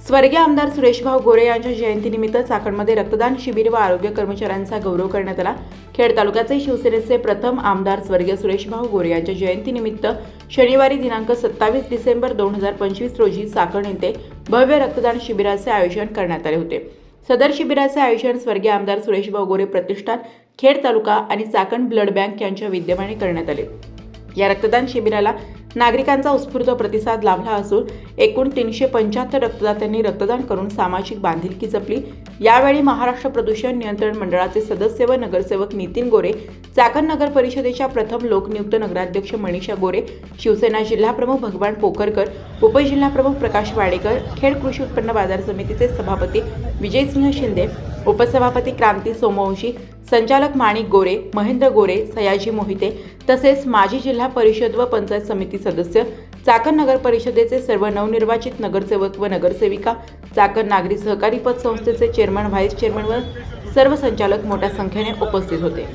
स्वर्गीय आमदार सुरेशभाऊ गोरे यांच्या जयंतीनिमित्त चाकणमध्ये रक्तदान शिबिर व आरोग्य कर्मचाऱ्यांचा गौरव करण्यात आला। खेड तालुक्याचे शिवसेनेचे प्रथम आमदार स्वर्गीय सुरेशभाऊ गोरे यांच्या जयंतीनिमित्त शनिवारी दिनांक 27 डिसेंबर 2025 रोजी चाकण येथे भव्य रक्तदान शिबिराचे आयोजन करण्यात आले होते। सदर शिबिराचे आयोजन स्वर्गीय आमदार सुरेशभाऊ गोरे प्रतिष्ठान, खेड तालुका आणि चाकण ब्लड बँक यांच्या विद्यमाने करण्यात आले। या रक्तदान शिबिराला नागरिकांचा उत्स्फूर्त प्रतिसाद लाभला असून एकूण 375 रक्तदात्यांनी रक्तदान करून सामाजिक बांधिलकी जपली। यावेळी महाराष्ट्र प्रदूषण नियंत्रण मंडळाचे सदस्य व नगरसेवक नितीन गोरे, चाकण नगर परिषदेच्या प्रथम लोकनियुक्त नगराध्यक्ष मनीषा गोरे, शिवसेना जिल्हाप्रमुख भगवान पोखरकर, उपजिल्हाप्रमुख प्रकाश वाडेकर, खेड कृषी उत्पन्न बाजार समितीचे सभापती विजयसिंह शिंदे, उपसभापती क्रांती सोमवंशी, संचालक माणिक गोरे, महेंद्र गोरे, सयाजी मोहिते तसेच माजी जिल्हा परिषद व पंचायत समिती सदस्य, चाकण नगर परिषदेचे सर्व नवनिर्वाचित नगरसेवक व नगरसेविका, चाकण नागरी सहकारी पतसंस्थेचे चेअरमन, व्हाईस चेअरमन व सर्व संचालक मोठ्या संख्येने उपस्थित होते।